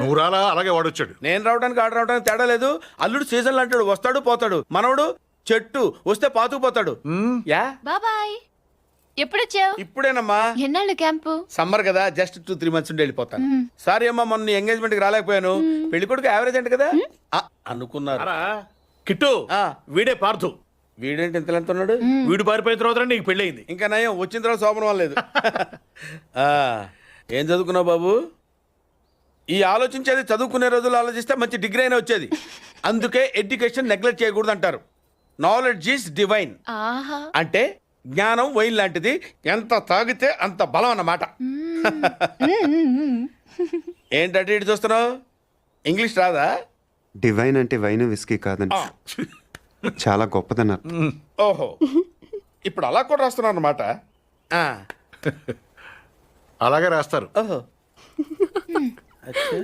నువ్వు రాలా, అలాగే వాడొచ్చాడు. నేను రావడానికి ఆడ రావడానికి తేడా లేదు. అల్లుడు సీజన్లు అంటాడు, వస్తాడు పోతాడు. మనవడు చెట్టు వస్తే పాతుకుపోతాడు. యా బాబాయ్ ఎప్పుడొచ్చావు? ఇప్పుడేనమ్మా. ఎన్నాళ్ళు క్యాంపు? సమ్మర్ కదా, జస్ట్ 2-3 months ఉండి వెళ్ళిపోతాను. సారీ అమ్మా, మొన్న ఎంగేజ్మెంట్ కి రాలేకపోయాను. పెళ్లి కొడుకు యావరేజ్ అంట కదా అనుకున్నారు. రా, కిట్టు, ఆ. వీడే పార్థు. వీడేంటి ఇంత లెంత్ ఉన్నాడు? వీడు పారిపోయిన తర్వాత నీకు పెళ్ళయింది. ఇంకా నయం, వచ్చిన తర్వాత శోభనం లేదు. ఏం చదువుకున్నావు బాబు? ఈ ఆలోచించేది చదువుకునే రోజులు ఆలోచిస్తే మంచి డిగ్రీ అయినా వచ్చేది. అందుకే ఎడ్యుకేషన్ నెగ్లెక్ట్ చేయకూడదు అంటారు. Knowledge is divine. ఆహా. అంటే జ్ఞానం వైన్ లాంటిది, ఎంత తాగితే అంత బలం అన్నమాట. ఏంటంటే ఇటు చూస్తున్నావు? ఇంగ్లీష్ రాదా? డివైన్ అంటే వైన్ విస్కీ కాదండి, చాలా గొప్పదన్నారు. ఓహో, ఇప్పుడు అలా కూడా రాస్తున్నావు అన్నమాట. అలాగే రాస్తారు. ఓహో. అచ్చా.